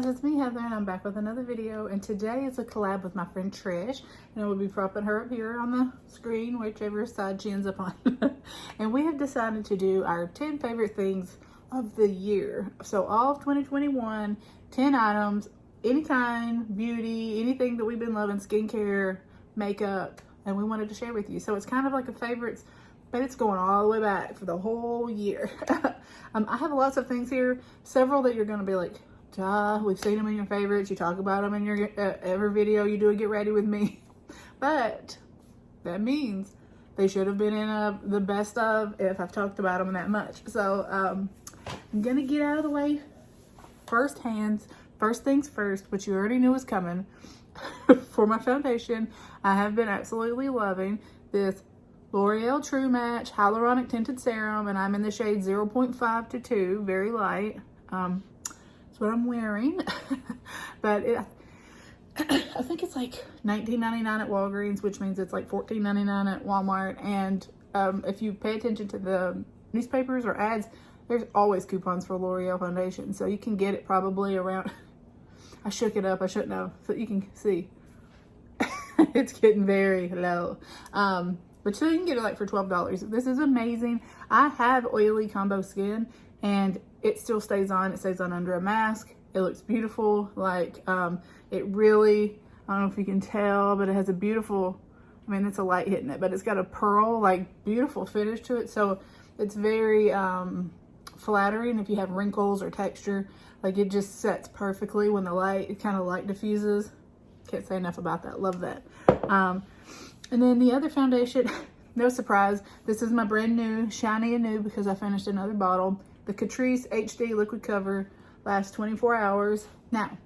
it's me, Heather, and I'm back with another video. And today is a collab with my friend Trish, and I will be propping her up here on the screen, whichever side she ends up on. And we have decided to do our 10 favorite things of the year. So all of 2021, 10 items, any kind, beauty, anything that we've been loving, skincare, makeup, and we wanted to share with you. So it's kind of like a favorites, but it's going all the way back for the whole year. I have lots of things here, several that you're going to be like, duh, we've seen them in your favorites. You talk about them in your every video you do a get ready with me. But that means they should have been in the best of if I've talked about them that much. So I'm going to get out of the way first things first, which you already knew was coming. For my foundation, I have been absolutely loving this L'Oreal True Match Hyaluronic Tinted Serum, and I'm in the shade 0.5 to 2, very light. That's what I'm wearing. But I think it's like $19.99 at Walgreens, which means it's like $14.99 at Walmart. And if you pay attention to the newspapers or ads, there's always coupons for L'Oreal foundation. So you can get it probably around, I shook it up, I shouldn't have, so you can see. It's getting very low. But so you can get it like for $12. This is amazing. I have oily combo skin and it still stays on. It stays on under a mask. It looks beautiful. Like, it really, I don't know if you can tell, but it has a beautiful, I mean, it's a light hitting it, but it's got a pearl, like beautiful finish to it. So it's very flattering if you have wrinkles or texture. Like it just sets perfectly when the light, it kind of light diffuses. Can't say enough about that. Love that. And then the other foundation, no surprise, this is my brand new, shiny and new because I finished another bottle. The Catrice HD Liquid Cover lasts 24 hours. Now,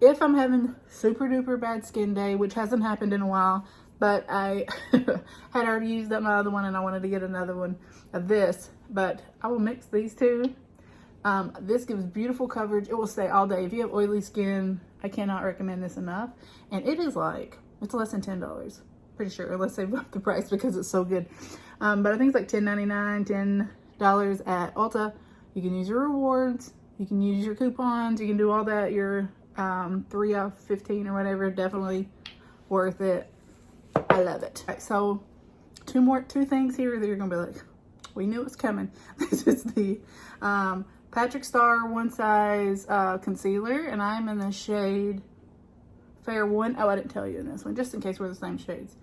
if I'm having super duper bad skin day, which hasn't happened in a while, but I had already used up my other one and I wanted to get another one of this, but I will mix these two. This gives beautiful coverage. It will stay all day. If you have oily skin, I cannot recommend this enough. And it is like, it's less than $10, pretty sure, unless they've upped the price because it's so good. But I think it's like $10.99, $10 at Ulta. You can use your rewards, you can use your coupons, you can do all that, your 3 off 15 or whatever. Definitely worth it. I love it. All right, so two things here that you're gonna be like, we knew it was coming. This is the Patrick Star One Size Concealer, and I'm in the shade Fair One. Oh, I didn't tell you in this one, just in case we're the same shades.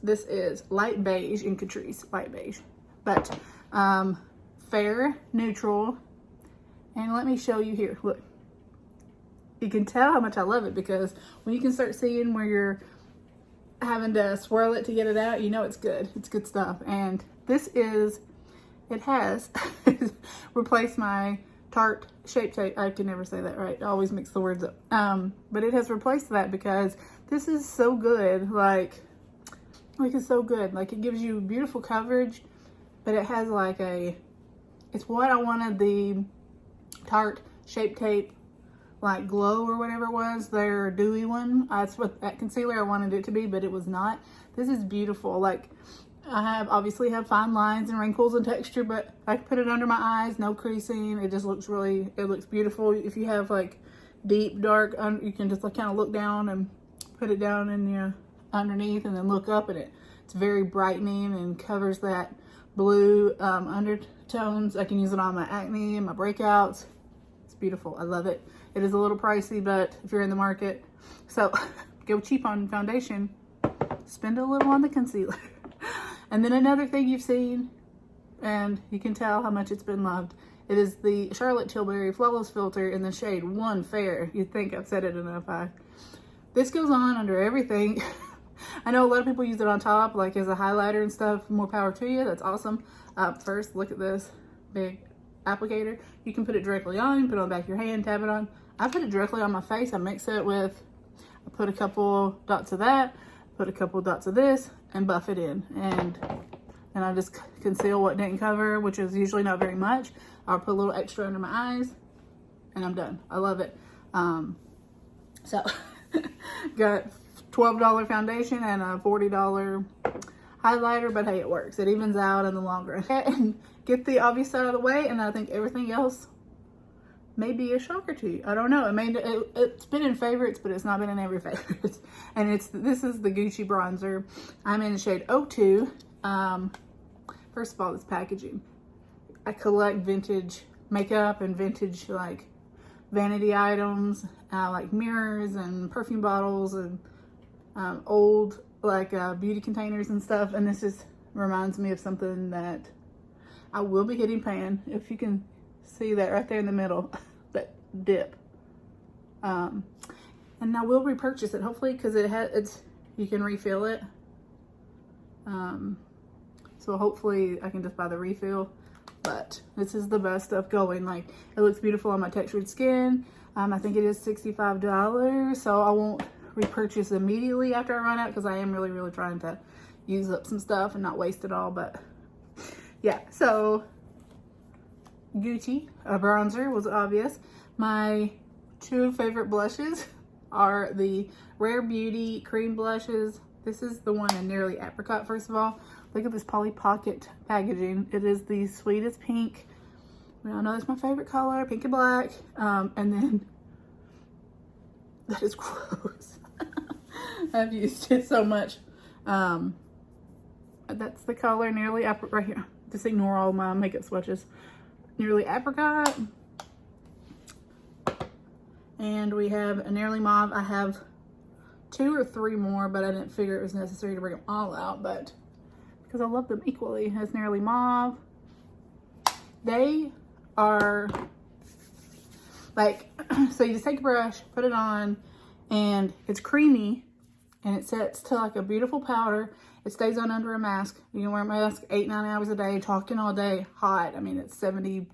This is light beige in Catrice, light beige, but fair, neutral, and let me show you here. Look, you can tell how much I love it because when you can start seeing where you're having to swirl it to get it out, you know it's good. It's good stuff. And this is, it has replaced my Tarte Shape Tape. I can never say that right. I always mix the words up. But it has replaced that because this is so good. Like it's so good. Like it gives you beautiful coverage, but it has like it's what I wanted the Tarte Shape Tape like glow or whatever it was, their dewy one. That's what that concealer I wanted it to be, but it was not. This is beautiful. Like I obviously have fine lines and wrinkles and texture, but I can put it under my eyes, no creasing. It just looks it looks beautiful. If you have like deep dark, you can just like kind of look down and put it down in your underneath and then look up at it. It's very brightening and covers that blue undertones. I can use it on my acne and my breakouts. It's beautiful. I love it. It is a little pricey, but if you're in the market, so go cheap on foundation, spend a little on the concealer. And then another thing you've seen, and you can tell how much it's been loved, it is the Charlotte Tilbury Flawless Filter in the shade One Fair. You'd think I've said it enough. This goes on under everything. I know a lot of people use it on top, like as a highlighter and stuff. More power to you. That's awesome. First, look at this big applicator. You can put it directly on, you can put it on the back of your hand, tap it on. I put it directly on my face. I mix it with, I put a couple dots of that, put a couple dots of this, and buff it in. And I just conceal what didn't cover, which is usually not very much. I'll put a little extra under my eyes, and I'm done. I love it. So, got $12 foundation and a $40 highlighter, but hey, it works. It evens out in the long run. And get the obvious side of the way, and I think everything else may be a shocker to you. I don't know. It's been in favorites, but it's not been in every favorites. And this is the Gucci bronzer. I'm in the shade 02. First of all, this packaging. I collect vintage makeup and vintage like vanity items, like mirrors and perfume bottles and old like beauty containers and stuff. And this just reminds me of something that I will be hitting pan. If you can see that right there in the middle, that dip. And I will repurchase it, hopefully, because you can refill it. So hopefully I can just buy the refill. But this is the best stuff going. Like, it looks beautiful on my textured skin. I think it is $65, so I won't repurchase immediately after I run out, because I am really, really trying to use up some stuff and not waste it all. But yeah, so Gucci, a bronzer was obvious. My two favorite blushes are the Rare Beauty cream blushes. This is the one in Nearly Apricot, first of all. Look at this Polly Pocket packaging. It is the sweetest pink. We all know it's my favorite color, pink and black. And then, that is gross. I've used it so much. That's the color Nearly Apricot, right here. Just ignore all my makeup swatches. Nearly Apricot. And we have a Nearly Mauve. I have 2 or 3 more, but I didn't figure it was necessary to bring them all out, but because I love them equally. It has Nearly Mauve. They are like, so you just take a brush, put it on, and it's creamy, and it sets to like a beautiful powder. It stays on under a mask. You can wear a mask 8-9 hours a day, talking all day, hot. I mean, it's 75%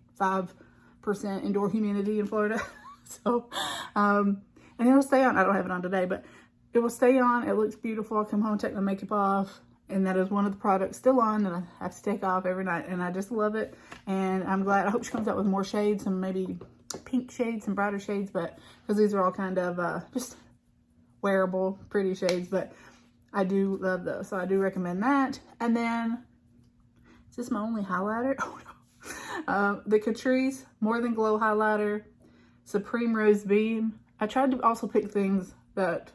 indoor humidity in Florida. So, and it'll stay on. I don't have it on today, but it will stay on. It looks beautiful. I come home, take my makeup off, and that is one of the products still on that I have to take off every night, and I just love it. And I'm glad. I hope she comes out with more shades, and maybe pink shades, some brighter shades, but because these are all kind of just wearable, pretty shades, but I do love those, so I do recommend that. And then, is this my only highlighter? Oh no. The Catrice More Than Glow highlighter, Supreme Rose Beam. I tried to also pick things that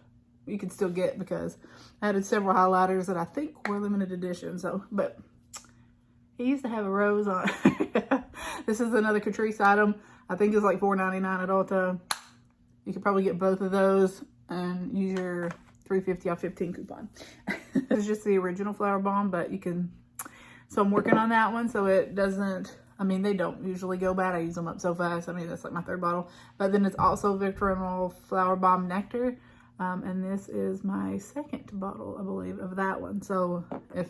you could still get, because I added several highlighters that I think were limited edition. So, but he used to have a rose on. This is another Catrice item. I think it's like $4.99 at Ulta. You could probably get both of those and use your $3.50 off 15 coupon. It's just the original Flower Bomb, but you can, so I'm working on that one so it doesn't, I mean, they don't usually go bad. I use them up so fast. I mean, that's like my 3rd bottle. But then it's also Victorian Flower Bomb Nectar. And this is my 2nd bottle, I believe, of that one. So if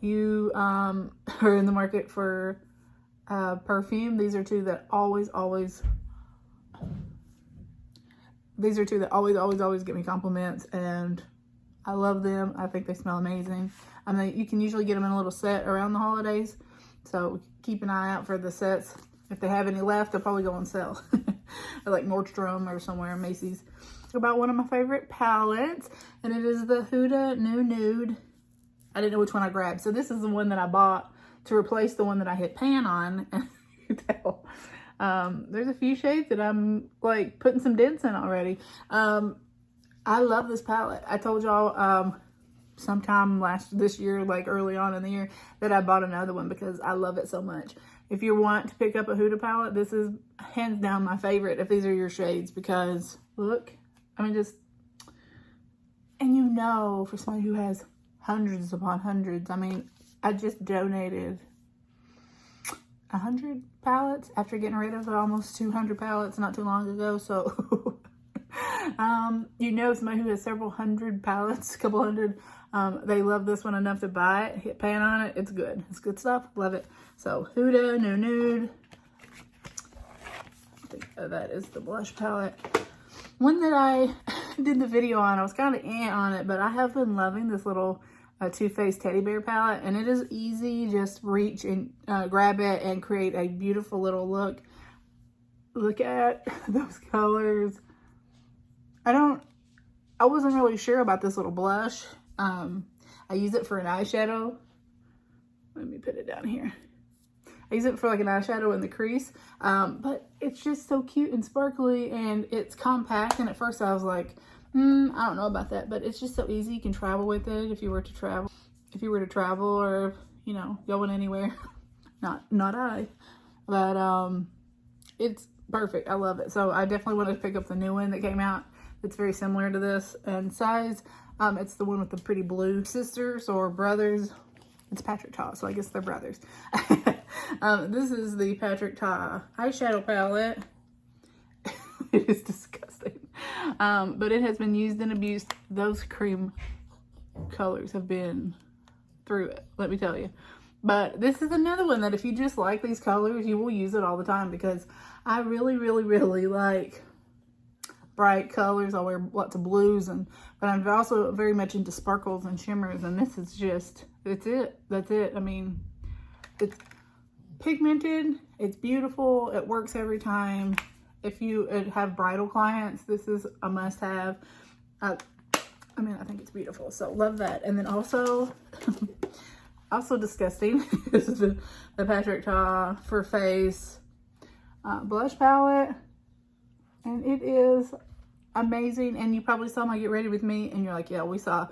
you are in the market for perfume, these are two that always get me compliments, and I love them. I think they smell amazing. I mean, you can usually get them in a little set around the holidays, so keep an eye out for the sets. If they have any left, they'll probably go on sale. Or like Nordstrom or somewhere, Macy's. About one of my favorite palettes, and it is the Huda New Nude. I didn't know which one I grabbed, so this is the one that I bought to replace the one that I hit pan on. And you can tell there's a few shades that I'm like putting some dents in already. I love this palette. I told y'all sometime this year, like early on in the year, that I bought another one because I love it so much. If you want to pick up a Huda palette, this is hands down my favorite if these are your shades, because look, I mean, just, and you know, for somebody who has hundreds upon hundreds, I mean, I just donated 100 palettes after getting rid of almost 200 palettes not too long ago. So, you know, somebody who has several hundred palettes, a couple hundred, they love this one enough to buy it, hit pan on it. It's good. It's good stuff. Love it. So, Huda New Nude. I think that is the blush palette. One that I did the video on, I was kind of on it, but I have been loving this little Too Faced teddy bear palette, and it is easy. Just reach and grab it and create a beautiful little look. Look at those colors. I wasn't really sure about this little blush. I use it for an eyeshadow. Let me put it down here. I use it for like an eyeshadow in the crease. But it's just so cute and sparkly, and it's compact. And at first I was like, I don't know about that, but it's just so easy. You can travel with it if you were to travel. If you were to travel, or, you know, going anywhere. Not I. But it's perfect. I love it. So I definitely want to pick up the new one that came out. It's very similar to this in size. It's the one with the pretty blue sisters or brothers. It's Patrick Ta, so I guess they're brothers. This is the Patrick Ta eyeshadow palette. It is disgusting. But it has been used and abused. Those cream colors have been through it, let me tell you. But this is another one that if you just like these colors, you will use it all the time, because I really, really, really like bright colors. I wear lots of blues, but I'm also very much into sparkles and shimmers, and this is just, that's it. I mean, it's pigmented, it's beautiful, it works every time. If you have bridal clients, this is a must-have. I mean, I think it's beautiful, so love that. And then also, also disgusting, this is the Patrick Ta for face blush palette, and it is amazing. And you probably saw my Get Ready With Me, and you're like, yeah, we saw.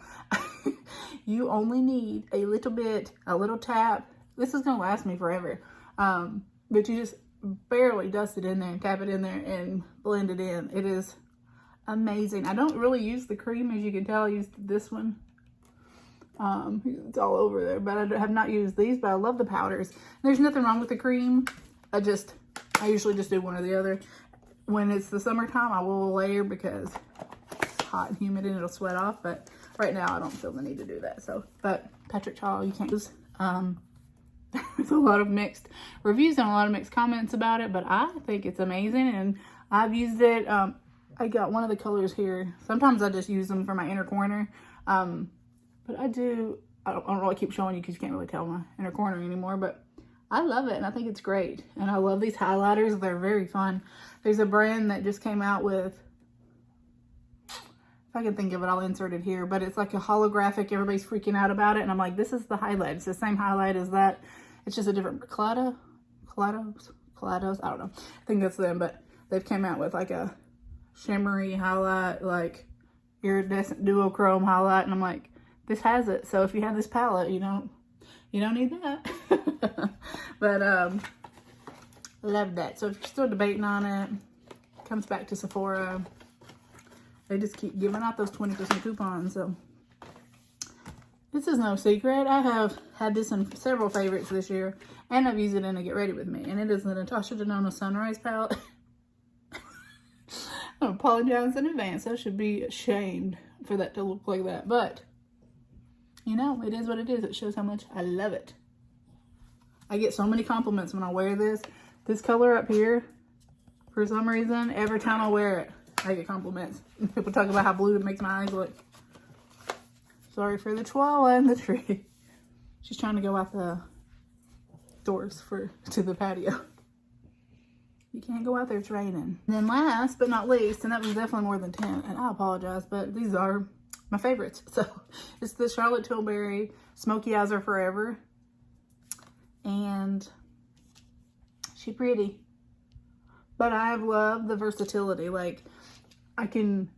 You only need a little bit, a little tap. This is gonna last me forever. But you just barely dust it in there and tap it in there and blend it in. It is amazing. I don't really use the cream, as you can tell. I used this one. It's all over there, but I have not used these, but I love the powders. There's nothing wrong with the cream. I usually just do one or the other. When it's the summertime, I will layer because it's hot and humid and it'll sweat off, but right now I don't feel the need to do that. So, but Patrick Ta, you can't use, there's a lot of mixed reviews and a lot of mixed comments about it, but I think it's amazing, and I've used it. I got one of the colors here. Sometimes I just use them for my inner corner. But I don't really keep showing you because you can't really tell my inner corner anymore, but I love it, and I think it's great. And I love these highlighters. They're very fun. There's a brand that just came out with, if I can think of it, I'll insert it here, but it's like a holographic. Everybody's freaking out about it, and I'm like, this is the highlight. It's the same highlight as that. It's just a different Kallados, I don't know. I think that's them, but they've came out with like a shimmery highlight, like iridescent duochrome highlight, and I'm like, this has it. So if you have this palette, you don't need that. But love that. So if you're still debating on it, comes back to Sephora. They just keep giving out those 20% coupons. So this is no secret. I have had this in several favorites this year, and I've used it in a Get Ready With Me. And it is the Natasha Denona Sunrise palette. I apologize in advance. I should be ashamed for that to look like that, but you know, it is what it is. It shows how much I love it. I get so many compliments when I wear this. This color up here, for some reason, every time I wear it, I get compliments. People talk about how blue it makes my eyes look. Sorry for the chihuahua in the tree. She's trying to go out the doors to the patio. You can't go out there, it's raining. And then last but not least, and that was definitely more than 10, and I apologize, but these are my favorites. So it's the Charlotte Tilbury Smoky Eyes Are Forever, and she pretty, but I love the versatility. Like, I can,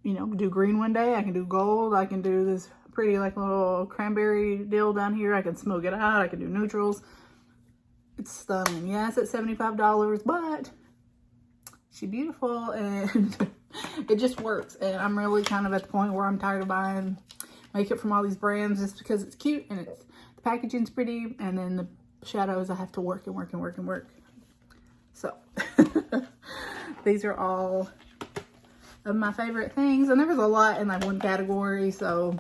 you know, do green one day, I can do gold, I can do this pretty like little cranberry deal down here, I can smoke it out, I can do neutrals. It's stunning. Yes, it's $75, but she's beautiful, and it just works. And I'm really kind of at the point where I'm tired of buying makeup from all these brands just because it's cute and the packaging's pretty, and then the shadows I have to work and work and work and work. So these are all of my favorite things, and there was a lot in like one category, so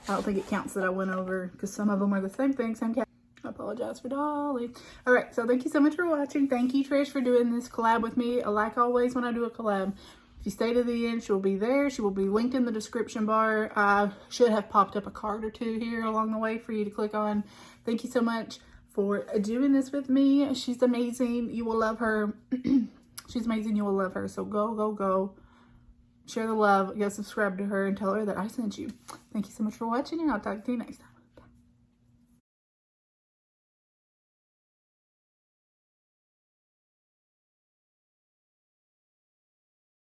I don't think it counts that I went over because some of them are the same thing, same category. I apologize for Dolly. All right, so thank you so much for watching. Thank you, Trish, for doing this collab with me. Like always, when I do a collab, if you stay to the end, she'll be there. She will be linked in the description bar. I should have popped up a card or two here along the way for you to click on. Thank you so much for doing this with me. She's amazing. You will love her. She's amazing. You will love her. So go, go, go. Share the love. Go subscribe to her and tell her that I sent you. Thank you so much for watching, and I'll talk to you next time.